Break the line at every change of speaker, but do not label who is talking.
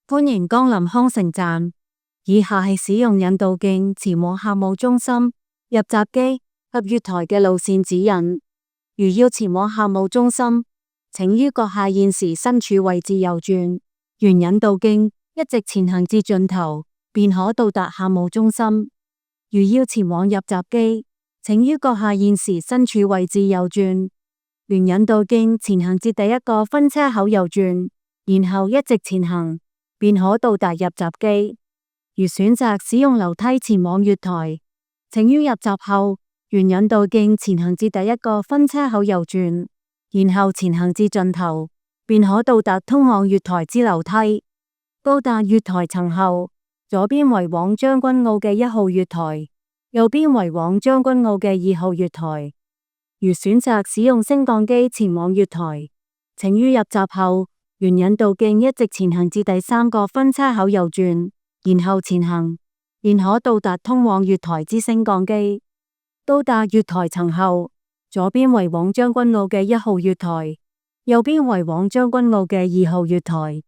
歡迎光臨康城站，以下係使用引導徑前往客務中心、入閘機及月台嘅路線指引。如要前往客務中心，請於閣下現時身處位置右轉，沿引導徑一直前行至盡頭，便可到達客務中心。如要前往入閘機，請於閣下現時身處位置右轉，沿引導徑前行至第一個分車口右轉，然後一直前行，便可到達入閘機。如選擇使用樓梯前往月台，請於入閘後沿引導徑前行至第一個分車口右轉，然後前行至盡頭，便可到達通往月台之樓梯。到達月台層後，左邊為往將軍澳嘅1號月台，右邊為往將軍澳嘅2號月台。如選擇使用升降機前往月台，請於入閘後沿引導徑一直前行至第3個分車口右轉，然後前行，便可到達通往月台之升降機。到達月台層後，左邊為往將軍澳嘅1號月台，右邊為往將軍澳嘅2號月台。